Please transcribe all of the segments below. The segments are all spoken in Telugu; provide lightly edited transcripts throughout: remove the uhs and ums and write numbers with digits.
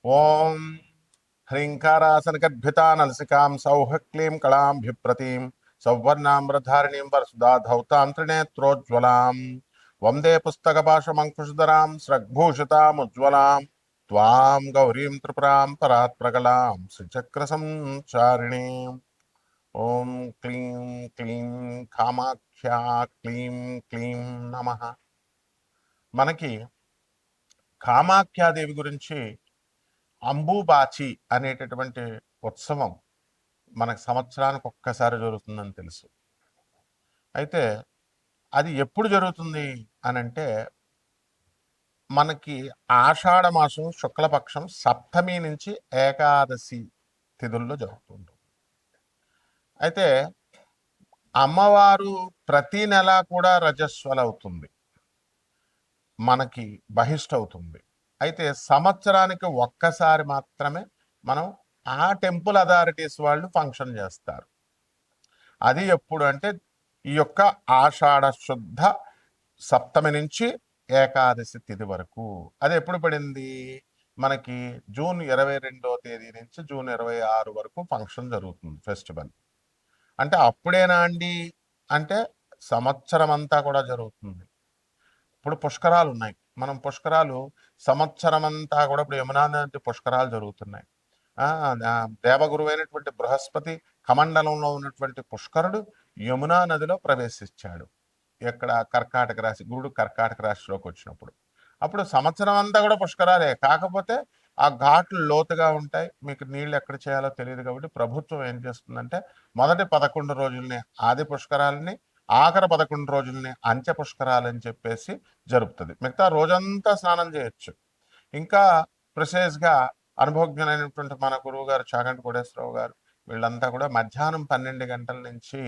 ఓం హ్రీంకారాసనగద్భితానలసికాం సౌః క్లీం కళాంభిప్రतीं సౌవర్ణామ్రధారిణీం వరసుధాధౌతాం త్రినేత్రోజ్వలాం వందే పుస్తకపాశమంకుశధరాం స్రగ్భూషితాముజ్వలాం త్వాం గౌరీం త్రిపురాం పరాత్ప్రగలాం శ్రీచక్రసంచారిణీం. ఓం క్లీం క్లీం కామాఖ్యా క్లీం క్లీం నమః. మనకి కామాఖ్యాదేవి గురించి అంబుబాచి అనేటటువంటి ఉత్సవం మనకు సంవత్సరానికి ఒక్కసారి జరుగుతుందని తెలుసు. అయితే అది ఎప్పుడు జరుగుతుంది అని అంటే మనకి ఆషాఢ మాసం శుక్లపక్షం సప్తమి నుంచి ఏకాదశి తిథుల్లో జరుగుతుంది. అయితే అమ్మవారు ప్రతి నెల కూడా రజస్వలవుతుంది, మనకి బహిష్ట అవుతుంది. అయితే సంవత్సరానికి ఒక్కసారి మాత్రమే మనం ఆ టెంపుల్ అథారిటీస్ వాళ్ళు ఫంక్షన్ చేస్తారు. అది ఎప్పుడు అంటే ఈ యొక్క ఆషాఢ శుద్ధ సప్తమి నుంచి ఏకాదశి తిథి వరకు. అది ఎప్పుడు పడింది మనకి? జూన్ 22వ తేదీ నుంచి జూన్ 26 వరకు ఫంక్షన్ జరుగుతుంది, ఫెస్టివల్. అంటే అప్పుడేనా అండి అంటే సంవత్సరం అంతా కూడా జరుగుతుంది. ఇప్పుడు పుష్కరాలు ఉన్నాయి, మనం పుష్కరాలు సంవత్సరం అంతా కూడా ఇప్పుడు యమునా నది పుష్కరాలు జరుగుతున్నాయి. దేవగురువైనటువంటి బృహస్పతి కమండలంలో ఉన్నటువంటి పుష్కరుడు యమునా నదిలో ప్రవేశించాడు. ఎక్కడ? కర్కాటక రాశి, గురుడు కర్కాటక రాశిలోకి వచ్చినప్పుడు. అప్పుడు సంవత్సరం అంతా కూడా పుష్కరాలే, కాకపోతే ఆ ఘాట్లు లోతుగా ఉంటాయి, మీకు నీళ్ళు ఎక్కడ చేయాలో తెలియదు. కాబట్టి ప్రభుత్వం ఏం చేస్తుందంటే మొదటి 11 రోజుల్ని ఆది పుష్కరాలని, ఆఖరి 11 రోజుల్ని అంత్య పుష్కరాలని చెప్పేసి జరుపుతుంది. మిగతా రోజంతా స్నానం చేయొచ్చు. ఇంకా ప్రిసైజ్గా అనుభవజ్ఞులైనటువంటి మన గురువు గారు చాగంటి కోటేశ్వరరావు గారు వీళ్ళంతా కూడా మధ్యాహ్నం 12 గంటల నుంచి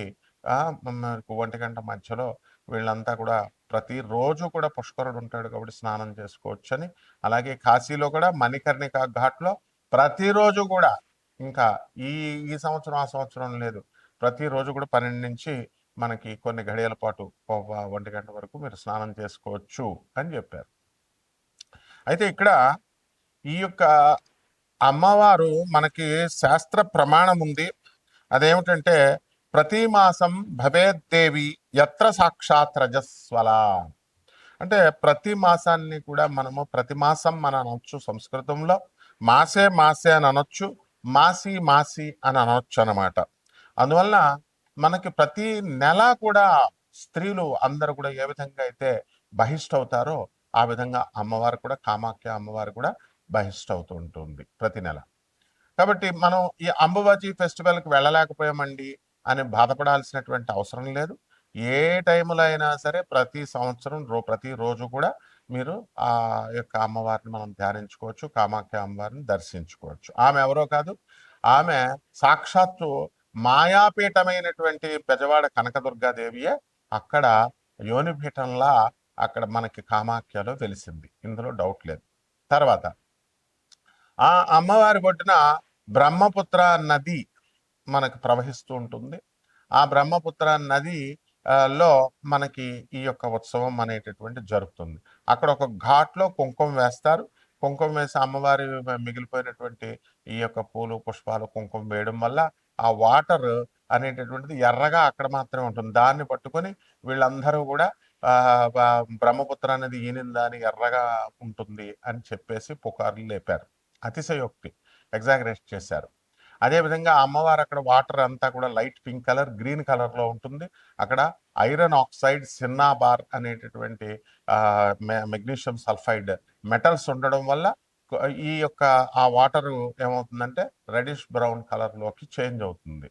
1 గంట మధ్యలో వీళ్ళంతా కూడా ప్రతిరోజు కూడా పుష్కరుడు ఉంటాడు కాబట్టి స్నానం చేసుకోవచ్చు అని. అలాగే కాశీలో కూడా మణికర్ణిక ఘాట్లో ప్రతిరోజు కూడా, ఇంకా ఈ ఈ సంవత్సరం ఆ సంవత్సరం లేదు, ప్రతిరోజు కూడా 12 నుంచి మనకి కొన్ని గడియల పాటు 1 గంట వరకు మీరు స్నానం చేసుకోవచ్చు అని చెప్పారు. అయితే ఇక్కడ ఈ యొక్క అమ్మవారు మనకి శాస్త్ర ప్రమాణం ఉంది. అదేమిటంటే ప్రతి మాసం భవేద్దేవి యత్ర సాక్షాత్ రజస్వల. అంటే ప్రతి మాసాన్ని కూడా మనము ప్రతి మాసం మనం అనొచ్చు, సంస్కృతంలో మాసే మాసే అని అనొచ్చు, మాసి మాసి అని అనొచ్చు అనమాట. అందువలన మనకి ప్రతి నెల కూడా స్త్రీలు అందరూ కూడా ఏ విధంగా అయితే బహిష్ట అవుతారో ఆ విధంగా అమ్మవారు కూడా, కామాఖ్య అమ్మవారు కూడా బహిష్ట అవుతూ ఉంటుంది ప్రతి నెల. కాబట్టి మనం ఈ అంబుబాచి ఫెస్టివల్కి వెళ్ళలేకపోయామండి అని బాధపడాల్సినటువంటి అవసరం లేదు. ఏ టైంలో అయినా సరే ప్రతి సంవత్సరం ప్రతిరోజు కూడా మీరు ఆ యొక్క అమ్మవారిని మనం ధ్యానించుకోవచ్చు, కామాఖ్య అమ్మవారిని దర్శించుకోవచ్చు. ఆమె ఎవరో కాదు, ఆమె సాక్షాత్తు మాయాపీఠమైనటువంటి పెజవాడ కనకదుర్గాదేవియే అక్కడ యోనిపీఠంలా అక్కడ మనకి కామాఖ్యలో వెలిసింది, ఇందులో డౌట్ లేదు. తర్వాత ఆ అమ్మవారి ఒడ్డున బ్రహ్మపుత్ర నది మనకు ప్రవహిస్తూ ఉంటుంది. ఆ బ్రహ్మపుత్ర నది లో మనకి ఈ యొక్క ఉత్సవం అనేటటువంటి జరుగుతుంది. అక్కడ ఒక ఘాట్లో కుంకుమ వేస్తారు. కుంకుమ వేసి అమ్మవారి మిగిలిపోయినటువంటి ఈ యొక్క పూలు పుష్పాలు కుంకుమ వేయడం వల్ల ఆ వాటర్ అనేటటువంటిది ఎర్రగా అక్కడ మాత్రమే ఉంటుంది. దాన్ని పట్టుకొని వీళ్ళందరూ కూడా బ్రహ్మపుత్ర అనేది ఈనిందా అని ఎర్రగా ఉంటుంది అని చెప్పేసి పుకార్లు లేపారు. అతిశయోక్తి, ఎగ్జాగరేట్ చేశారు. అదేవిధంగా అమ్మవారు అక్కడ వాటర్ అంతా కూడా లైట్ పింక్ కలర్, గ్రీన్ కలర్లో ఉంటుంది. అక్కడ ఐరన్ ఆక్సైడ్, సిన్నాబార్ అనేటటువంటి మెగ్నీషియం సల్ఫైడ్ మెటల్స్ ఉండడం వల్ల ఈ యొక్క ఆ వాటరు ఏమవుతుందంటే రెడిష్ బ్రౌన్ కలర్లోకి చేంజ్ అవుతుంది.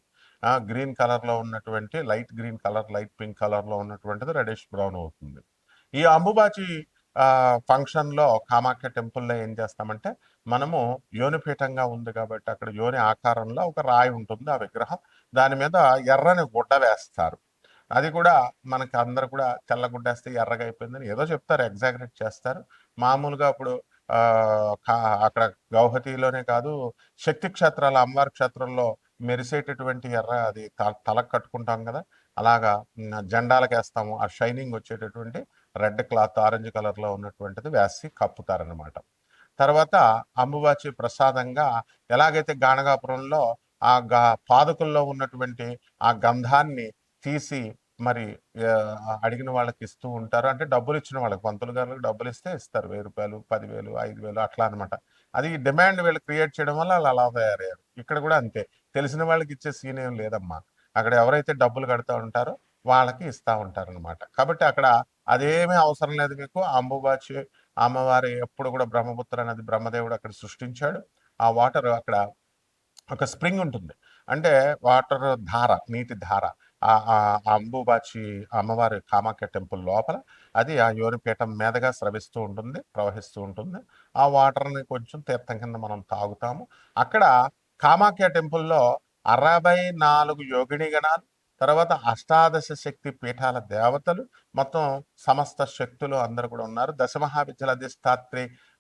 గ్రీన్ కలర్లో ఉన్నటువంటి light green colour, light pink కలర్లో ఉన్నటువంటిది రెడిష్ బ్రౌన్ అవుతుంది. ఈ అంబుబాచి ఫంక్షన్లో కామాఖ్య టెంపుల్లో ఏం చేస్తామంటే మనము యోనిపీఠంగా ఉంది కాబట్టి అక్కడ యోని ఆకారంలో ఒక రాయి ఉంటుంది, ఆ విగ్రహం. దాని మీద ఎర్రని గుడ్డ వేస్తారు. అది కూడా మనకి అందరు కూడా తెల్లగుడ్డేస్తే ఎర్రగా అయిపోయిందని ఏదో చెప్తారు, ఎగ్జాగరేట్ చేస్తారు. మామూలుగా అప్పుడు అక్కడ గౌహతిలోనే కాదు, శక్తి క్షేత్రాల అమ్మవారి క్షేత్రంలో మెరిసేటటువంటి ఎర్ర అది తలకు కట్టుకుంటాం కదా, అలాగా జెండాలకు వేస్తాము. ఆ షైనింగ్ వచ్చేటటువంటి రెడ్ క్లాత్ ఆరెంజ్ కలర్లో ఉన్నటువంటిది వేసి కప్పుతారనమాట. తర్వాత అంబుబాచి ప్రసాదంగా ఎలాగైతే గాణగాపురంలో ఆ పాదుకల్లో ఉన్నటువంటి ఆ గంధాన్ని తీసి మరి అడిగిన వాళ్ళకి ఇస్తూ ఉంటారు. అంటే డబ్బులు ఇచ్చిన వాళ్ళకి, పంతులు గారులకు డబ్బులు ఇస్తే ఇస్తారు, 1000 రూపాయలు, 10,000, 5,000 అట్లా అనమాట. అది డిమాండ్ వీళ్ళు క్రియేట్ చేయడం వల్ల వాళ్ళు అలా తయారయ్యారు. ఇక్కడ కూడా అంతే, తెలిసిన వాళ్ళకి ఇచ్చే సీన్ ఏం లేదమ్మా. అక్కడ ఎవరైతే డబ్బులు కడుతూ ఉంటారో వాళ్ళకి ఇస్తూ ఉంటారనమాట. కాబట్టి అక్కడ అదేమీ అవసరం లేదు మీకు. అంబుబాచి అమ్మవారి ఎప్పుడు కూడా బ్రహ్మపుత్ర నది బ్రహ్మదేవుడు అక్కడ సృష్టించాడు. ఆ వాటర్ అక్కడ ఒక స్ప్రింగ్ ఉంటుంది, అంటే వాటర్ ధార, నీటి ధార ఆ అంబుబాచి అమ్మవారి కామాఖ్య టెంపుల్ లోపల అది ఆ యోనిపీఠం మీదగా స్రవిస్తూ ఉంటుంది, ప్రవహిస్తూ ఉంటుంది. ఆ వాటర్ని కొంచెం తీర్థం కింద మనం తాగుతాము. అక్కడ కామాఖ్య టెంపుల్లో 64 యోగిని గణాలు, తర్వాత అష్టాదశ శక్తి పీఠాల దేవతలు, మొత్తం సమస్త శక్తులు అందరూ కూడా ఉన్నారు. దశమహావిద్యల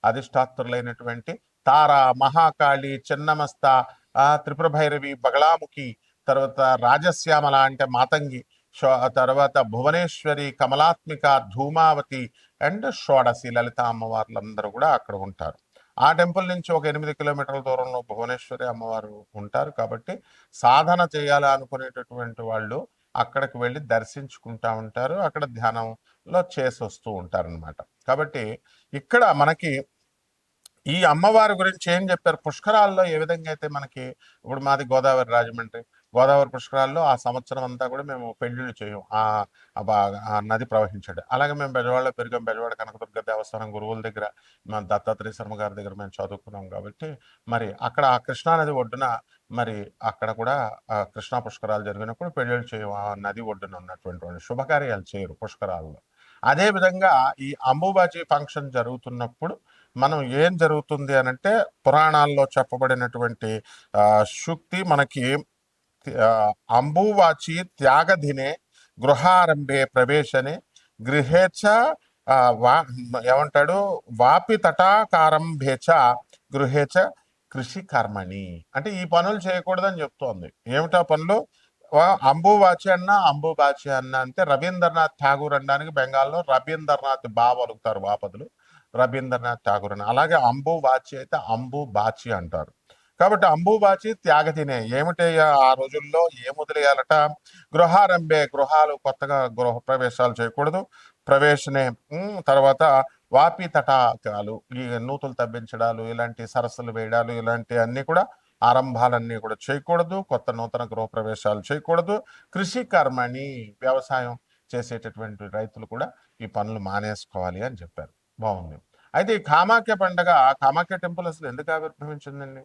అధిష్టాత్రులైనటువంటి తార, మహాకాళి, చిన్నమస్త, త్రిపుర భైరవి, బగళాముఖి, తర్వాత రాజశ్యామల అంటే మాతంగి, తర్వాత భువనేశ్వరి, కమలాత్మిక, ధూమావతి అండ్ షోడసి లలిత అమ్మవార్లందరూ కూడా అక్కడ ఉంటారు. ఆ టెంపుల్ నుంచి ఒక 8 కిలోమీటర్ల దూరంలో భువనేశ్వరి అమ్మవారు ఉంటారు. కాబట్టి సాధన చేయాలి అనుకునేటటువంటి వాళ్ళు అక్కడికి వెళ్ళి దర్శించుకుంటా ఉంటారు, అక్కడ ధ్యానంలో చేసి వస్తూ ఉంటారనమాట. కాబట్టి ఇక్కడ మనకి ఈ అమ్మవారి గురించి ఏం చెప్పారు, పుష్కరాల్లో ఏ విధంగా అయితే మనకి, ఇప్పుడు మాది గోదావరి రాజమండ్రి, గోదావరి పుష్కరాల్లో ఆ సంవత్సరం అంతా కూడా మేము పెళ్లిళ్ళు చేయం, ఆ నది ప్రవహించాడు. అలాగే మేము బెజవాడలో పెరిగాం, బెజవాడ కనకదుర్గ దేవస్థానం గురువుల దగ్గర, మన దత్తాత్రేయ శర్మ గారి దగ్గర మేము చదువుకున్నాం. కాబట్టి మరి అక్కడ ఆ కృష్ణానది ఒడ్డున మరి అక్కడ కూడా కృష్ణా పుష్కరాలు జరిగినప్పుడు పెళ్లిళ్ళు చేయం, ఆ నది ఒడ్డున ఉన్నటువంటి శుభకార్యాలు చేయరు పుష్కరాల్లో. అదే విధంగా ఈ అంబుబాచి ఫంక్షన్ జరుగుతున్నప్పుడు మనం ఏం జరుగుతుంది అనంటే, పురాణాల్లో చెప్పబడినటువంటి శుక్తి మనకి అంబువాచి త్యాగధినే గృహారంభే ప్రవేశనే గృహేచ ఏమంటాడు, వాపి తటాకారంభేచ గృహేచ కృషి కర్మణి, అంటే ఈ పనులు చేయకూడదని చెప్తోంది. ఏమిటా పనులు? అంబువాచి అన్న, అంబుబాచి అన్న అంటే రవీంద్రనాథ్ ఠాగూర్ అనడానికి బెంగాల్లో రవీంద్రనాథ్ బాబు అలుగుతారు బాపదులు, రవీంద్రనాథ్ ఠాగూర్ అని. అలాగే అంబుబాచి అయితే అంబుబాచి అంటారు. కాబట్టి అంబుబాచి త్యాగతినే ఏమిటి, ఆ రోజుల్లో ఏం వదిలేయాలట? గృహారంభే, గృహాలు కొత్తగా గృహ ప్రవేశాలు చేయకూడదు, ప్రవేశనే. తర్వాత వాపి తటాకాలు, ఈ నూతులు తవ్వించడాలు, ఇలాంటి సరస్సులు వేయడాలు, ఇలాంటి అన్ని కూడా ఆరంభాలన్నీ కూడా చేయకూడదు, కొత్త నూతన గృహప్రవేశాలు చేయకూడదు. కృషి కర్మని, వ్యవసాయం చేసేటటువంటి రైతులు కూడా ఈ పనులు మానేసుకోవాలి అని చెప్పారు. బాగుంది. అయితే ఈ కామాఖ్య పండగ, కామాఖ్య టెంపుల్ అసలు ఎందుకు ఆవిర్భవించిందండి?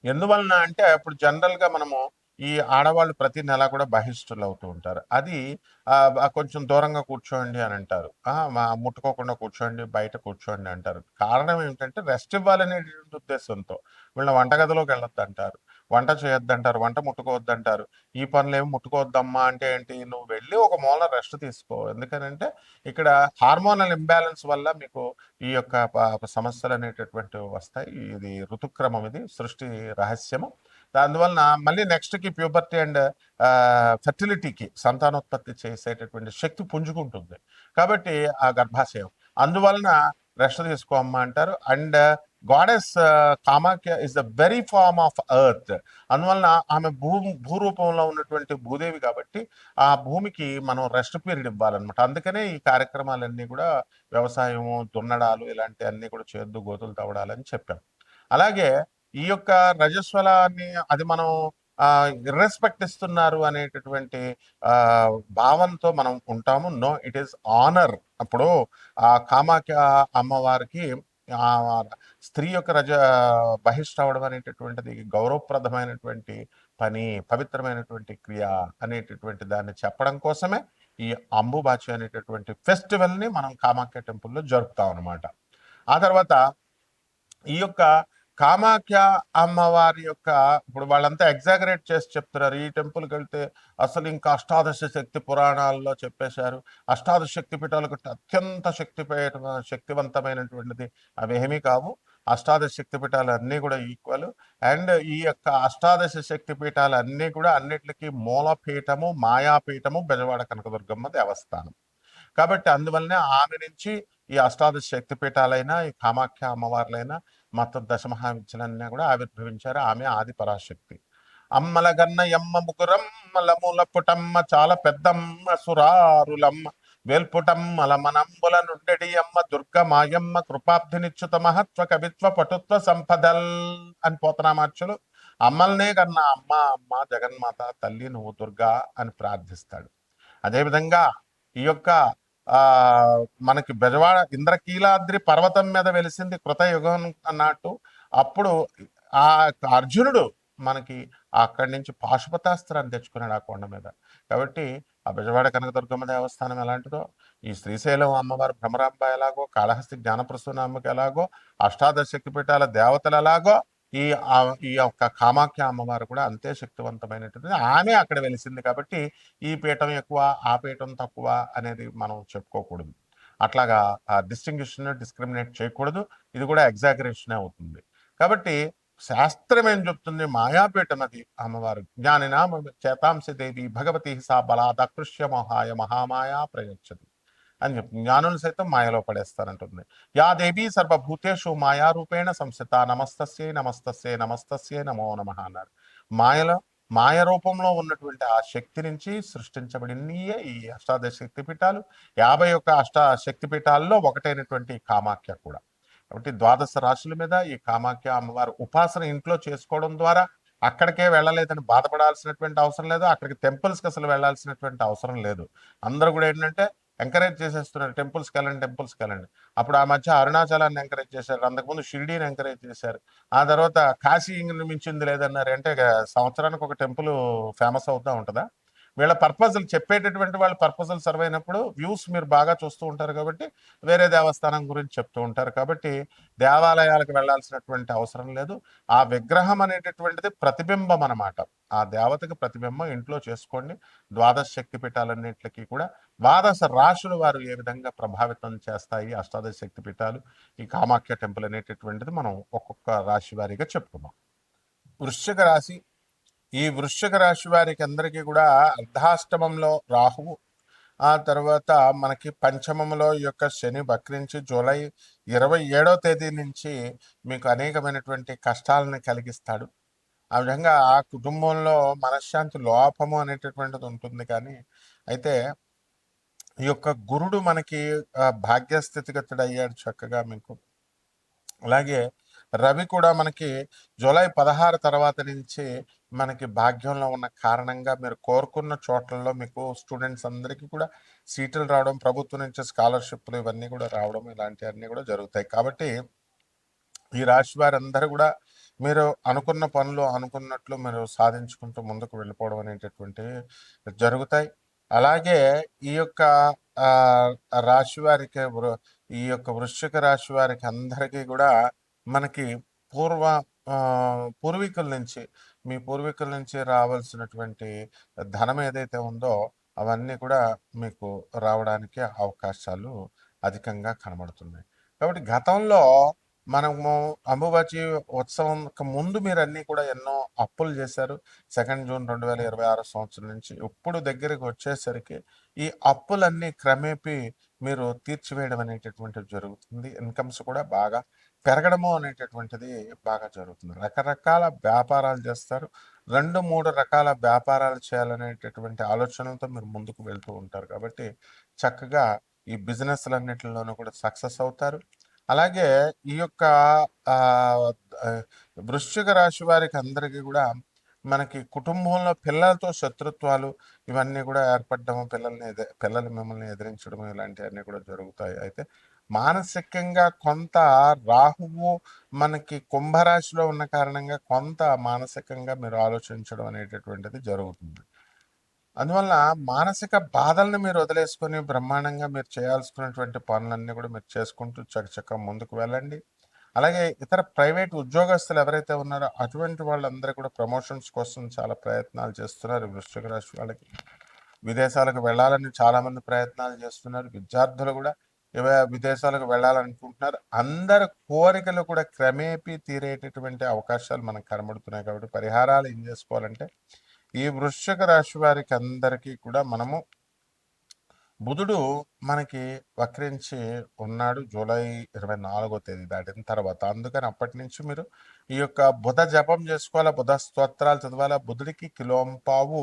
ఎందువలన అంటే, ఇప్పుడు జనరల్గా మనము ఈ ఆడవాళ్ళు ప్రతి నెల కూడా బహిష్టులు అవుతూ ఉంటారు. అది కొంచెం దూరంగా కూర్చోండి అని అంటారు, ముట్టుకోకుండా కూర్చోండి, బయట కూర్చోండి అంటారు. కారణం ఏమిటంటే రెస్ట్ ఇవ్వాలనేటువంటి ఉద్దేశంతో. వీళ్ళ వంటగదిలోకి వెళ్ళొద్దు అంటారు, వంట చేయొద్దంటారు, వంట ముట్టుకోవద్దంటారు. ఈ పనులు ఏమి ముట్టుకోవద్దమ్మా అంటే ఏంటి, నువ్వు వెళ్ళి ఒక మూల రెస్ట్ తీసుకో. ఎందుకనంటే ఇక్కడ హార్మోనల్ ఇంబ్యాలెన్స్ వల్ల మీకు ఈ యొక్క సమస్యలు అనేటటువంటివి వస్తాయి. ఇది ఋతుక్రమం, ఇది సృష్టి రహస్యము. అందువలన మళ్ళీ నెక్స్ట్కి ప్యూబర్టీ అండ్ ఫెర్టిలిటీకి, సంతానోత్పత్తి చేసేటటువంటి శక్తి పుంజుకుంటుంది. కాబట్టి ఆ గర్భాశయం, అందువలన రెస్ట్ తీసుకోమ్మా అంటారు. And goddess Kamakhya is the very form of earth. అందువలన ఆమె భూరూపంలో ఉన్నటువంటి భూదేవి కాబట్టి ఆ భూమికి మనం రెస్ట్ పీరియడ్ ఇవ్వాలన్నమాట. అందుకనే ఈ కార్యక్రమాలన్నీ కూడా వ్యవసాయము, దున్నడాలు, ఇలాంటి అన్ని కూడా చేద్దు, గోతులు తవ్వడాలని చెప్పాం. అలాగే ఈ యొక్క రజస్వలాన్ని అది మనం ఇర్రెస్పెక్ట్ ఇస్తున్నారు అనేటటువంటి భావంతో మనం ఉంటాము. No, it is honour. అప్పుడు ఆ కామాఖ్య అమ్మవారికి ఆ స్త్రీ యొక్క బహిష్ట అవడం అనేటటువంటిది గౌరవప్రదమైనటువంటి పని, పవిత్రమైనటువంటి క్రియ అనేటటువంటి దాన్ని చెప్పడం కోసమే ఈ అంబుబాచి అనేటటువంటి ఫెస్టివల్ని మనం కామాఖ్య టెంపుల్లో జరుపుతాం అనమాట. ఆ తర్వాత ఈ యొక్క కామాఖ్య అమ్మవారి యొక్క, ఇప్పుడు వాళ్ళంతా ఎగ్జాగరేట్ చేసి చెప్తున్నారు, ఈ టెంపుల్కి వెళ్తే అసలు ఇంకా అష్టాదశ శక్తి పురాణాల్లో చెప్పేశారు, అష్టాదశ శక్తి పీఠాలకు అత్యంత శక్తివంతమైనటువంటిది అవేమీ కావు. అష్టాదశ శక్తి పీఠాలు అన్నీ కూడా ఈక్వల్. అండ్ ఈ యొక్క అష్టాదశ శక్తి పీఠాలు అన్నీ కూడా అన్నిటికీ మూలపీఠము, మాయాపీఠము బెజవాడ కనకదుర్గమ్మ దేవస్థానం. కాబట్టి అందువల్లనే ఆమె నుంచి ఈ అష్టాదశ శక్తిపీఠాలైనా ఈ కామాఖ్య అమ్మవార్లైనా మొత్తం దశమహావిద్యలన్నీ కూడా ఆవిర్భవించారు. ఆమె ఆది పరాశక్తి. అమ్మల గన్న ఎమ్మ ముగురమ్మల మూల పుటమ్మ చాలా పెద్దమ్మ సురారులమ్మ వేల్పుటమ్మల మనంబుల నుండెడి అమ్మ దుర్గ మాయమ్మ కృపాబ్ధినిచ్యుత మహత్వ కవిత్వ పటుత్వ సంపదల్ అని పోతనామార్చులు అమ్మల్నే కన్నా అమ్మ అమ్మ జగన్మాత తల్లి నువ్వు దుర్గా అని ప్రార్థిస్తాడు. అదేవిధంగా ఈ యొక్క ఆ మనకి బెజవాడ ఇంద్రకీలాద్రి పర్వతం మీద వెలిసింది కృతయుగం అన్నట్టు. అప్పుడు ఆ అర్జునుడు మనకి అక్కడి నుంచి పాశుపతాస్త్రాన్ని తెచ్చుకున్నాడు ఆ కొండ మీద. కాబట్టి ఆ బెజవాడ కనకదుర్గమ్మ దేవస్థానం ఎలాంటిదో, ఈ శ్రీశైలం అమ్మవారు భ్రమరాంబ ఎలాగో, కాళహస్తి జ్ఞానప్రసూనామ్మకి ఎలాగో, అష్టాదశ శక్తిపీఠాల దేవతలు ఎలాగో, ఈ ఈ యొక్క కామాఖ్య అమ్మవారు కూడా అంతే శక్తివంతమైనటువంటిది. ఆమె అక్కడ వెలిసింది కాబట్టి ఈ పీఠం ఎక్కువ ఆ పీఠం తక్కువ అనేది మనం చెప్పుకోకూడదు. అట్లాగా డిస్టింగ్విషన్ డిస్క్రిమినేట్ చేయకూడదు. ఇది కూడా ఎగ్జాగరేషన్ అవుతుంది. కాబట్టి శాస్త్రం ఏం చెప్తుంది, మాయాపీఠ నది అమ్మవారు జ్ఞానినామ చేతాంశ దేవి భగవతి సా బలాదకృష్య మహాయ మహామాయా ప్రయచ్చది అని చెప్తుంది. జ్ఞానులు సైతం మాయలో పడేస్తారంటుంది. యా దేవి సర్వభూతేషు మాయారూపేణ సంస్థిత నమస్తస్యై నమస్తస్యై నమస్తస్యై నమో నమః అన్నారు. మాయలో మాయ రూపంలో ఉన్నటువంటి ఆ శక్తి నుంచి సృష్టించబడినయే ఈ అష్టాదశ శక్తిపీఠాలు. 51 శక్తిపీఠాల్లో ఒకటైనటువంటి కామాఖ్య కూడా. కాబట్టి ద్వాదశ రాశుల మీద ఈ కామాఖ్య అమ్మవారు ఉపాసన ఇంట్లో చేసుకోవడం ద్వారా అక్కడికే వెళ్ళలేదని బాధపడాల్సినటువంటి అవసరం లేదు. అక్కడికి టెంపుల్స్కి అసలు వెళ్ళాల్సినటువంటి అవసరం లేదు. అందరూ కూడా ఏంటంటే ఎంకరేజ్ చేసేస్తున్నారు, టెంపుల్స్కి వెళ్ళండి టెంపుల్స్కి వెళ్ళండి. అప్పుడు ఆ మధ్య అరుణాచలాన్ని ఎంకరేజ్ చేశారు, అంతకుముందు షిరిడీని ఎంకరేజ్ చేశారు, ఆ తర్వాత కాశీ మించింది లేదన్నారు. అంటే సంవత్సరానికి ఒక టెంపుల్ ఫేమస్ అవుతూ ఉంటుందా? వీళ్ళ పర్పజల్ చెప్పేటటువంటి వాళ్ళ పర్పజల్ సర్వ్ అయినప్పుడు వ్యూస్ మీరు బాగా చూస్తూ ఉంటారు కాబట్టి వేరే దేవస్థానం గురించి చెప్తూ ఉంటారు. కాబట్టి దేవాలయాలకు వెళ్ళాల్సినటువంటి అవసరం లేదు. ఆ విగ్రహం అనేటటువంటిది ప్రతిబింబం అన్నమాట. ఆ దేవతకి ప్రతిబింబం ఇంట్లో చేసుకోండి. ద్వాదశ శక్తి పీఠాలన్నింటికి కూడా ద్వాదశ రాశులు వారు ఏ విధంగా ప్రభావితం చేస్తాయి అష్టాదశ శక్తి పీఠాలు, ఈ కామాఖ్య టెంపుల్ అనేటటువంటిది మనం ఒక్కొక్క రాశి వారీగా చెప్పుకున్నాం. వృశ్చిక రాశి. ఈ వృశ్చిక రాశి వారికి అందరికీ కూడా అర్ధాష్టమంలో రాహువు, ఆ తర్వాత మనకి పంచమంలో ఈ యొక్క శని వక్రించి జూలై 27వ తేదీ నుంచి మీకు అనేకమైనటువంటి కష్టాలను కలిగిస్తాడు. ఆ విధంగా ఆ కుటుంబంలో మనశ్శాంతి లోపము అనేటటువంటిది ఉంటుంది. కానీ అయితే ఈ యొక్క గురుడు మనకి భాగ్యస్థితిగతుడు అయ్యాడు చక్కగా మీకు. అలాగే రవి కూడా మనకి జూలై 16 తర్వాత నుంచి మనకి భాగ్యంలో ఉన్న కారణంగా మీరు కోరుకున్న చోట్లలో మీకు స్టూడెంట్స్ అందరికీ కూడా సీట్లు రావడం, ప్రభుత్వం నుంచి స్కాలర్షిప్లు ఇవన్నీ కూడా రావడం, ఇలాంటివన్నీ కూడా జరుగుతాయి. కాబట్టి ఈ రాశి వారందరూ కూడా మీరు అనుకున్న పనులు అనుకున్నట్లు మీరు సాధించుకుంటూ ముందుకు వెళ్ళిపోవడం అనేటటువంటివి జరుగుతాయి. అలాగే ఈ యొక్క రాశి వారికి ఈ యొక్క వృశ్చిక రాశి వారికి అందరికీ కూడా మనకి పూర్వీకుల నుంచి మీ పూర్వీకుల నుంచి రావాల్సినటువంటి ధనం ఏదైతే ఉందో అవన్నీ కూడా మీకు రావడానికి అవకాశాలు అధికంగా కనబడుతున్నాయి. కాబట్టి గతంలో మనము అంబుబాచి ఉత్సవం ముందు మీరు అన్నీ కూడా ఎన్నో అప్పులు చేశారు. 2 జూన్ 2026 సంవత్సరం నుంచి ఇప్పుడు దగ్గరికి వచ్చేసరికి ఈ అప్పులన్నీ క్రమేపీ మీరు తీర్చివేయడం అనేటటువంటిది జరుగుతుంది. ఇన్కమ్స్ కూడా బాగా పెరగడము అనేటటువంటిది బాగా జరుగుతుంది. రకరకాల వ్యాపారాలు చేస్తారు. 2-3 రకాల వ్యాపారాలు చేయాలనేటటువంటి ఆలోచనలతో మీరు ముందుకు వెళ్తూ ఉంటారు. కాబట్టి చక్కగా ఈ బిజినెస్లన్నిటిలోనూ కూడా సక్సెస్ అవుతారు. అలాగే ఈ యొక్క వృశ్చిక రాశి వారికి అందరికీ కూడా మనకి కుటుంబంలో పిల్లలతో శత్రుత్వాలు ఇవన్నీ కూడా ఏర్పడడం, పిల్లలు మిమ్మల్ని ఎదిరించడం ఇలాంటివన్నీ కూడా జరుగుతాయి. అయితే మానసికంగా కొంత రాహువు మనకి కుంభరాశిలో ఉన్న కారణంగా కొంత మానసికంగా మీరు ఆలోచించడం అనేటటువంటిది జరుగుతుంది. అందువల్ల మానసిక బాధల్ని మీరు వదిలేసుకొని బ్రహ్మాండంగా మీరు చేయాల్సుకున్నటువంటి పనులన్నీ కూడా మీరు చేసుకుంటూ చకచక ముందుకు వెళ్ళండి. అలాగే ఇతర ప్రైవేట్ ఉద్యోగస్తులు ఎవరైతే ఉన్నారో అటువంటి వాళ్ళందరూ కూడా ప్రమోషన్స్ కోసం చాలా ప్రయత్నాలు చేస్తున్నారు. వృశ్చిక రాశి వాళ్ళకి విదేశాలకు వెళ్ళాలని చాలామంది ప్రయత్నాలు చేస్తున్నారు. విద్యార్థులు కూడా విదేశాలకు వెళ్ళాలనుకుంటున్నారు. అందరి కోరికలు కూడా క్రమేపీ తీరేటటువంటి అవకాశాలు మనకు కనబడుతున్నాయి. కాబట్టి పరిహారాలు ఏం చేసుకోవాలంటే ఈ వృశ్చిక రాశి వారికి అందరికీ కూడా మనము బుధుడు మనకి వక్రించి ఉన్నాడు జూలై 24వ తేదీ దాటిన తర్వాత. అందుకని అప్పటి నుంచి మీరు ఈ యొక్క బుధ జపం చేసుకోవాలా, బుధ స్తోత్రాలు చదవాలా. బుధుడికి కిలోంపావు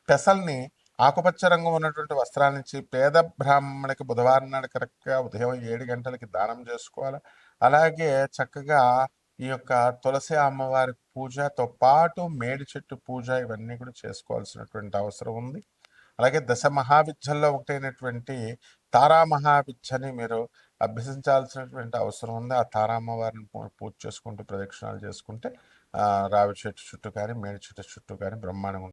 పెసల్ని ఆకుపచ్చ రంగు ఉన్నటువంటి వస్త్రాన్నిచ్చి పేద బ్రాహ్మణికి బుధవారం నాడు కరెక్ట్గా ఉదయం 7 గంటలకి దానం చేసుకోవాలి. అలాగే చక్కగా ఈ యొక్క తులసి అమ్మవారి పూజతో పాటు మేడి చెట్టు పూజ ఇవన్నీ కూడా చేసుకోవాల్సినటువంటి అవసరం ఉంది. అలాగే దశ మహావిద్యల్లో ఒకటైనటువంటి తారా మహావిద్యని మీరు అభ్యసించాల్సినటువంటి అవసరం ఉంది. ఆ తారామ్మవారిని పూజ చేసుకుంటూ ప్రదక్షిణాలు చేసుకుంటే రావి చెట్టు చుట్టూ కానీ మేడి చెట్టు చుట్టూ కానీ బ్రహ్మాండంగా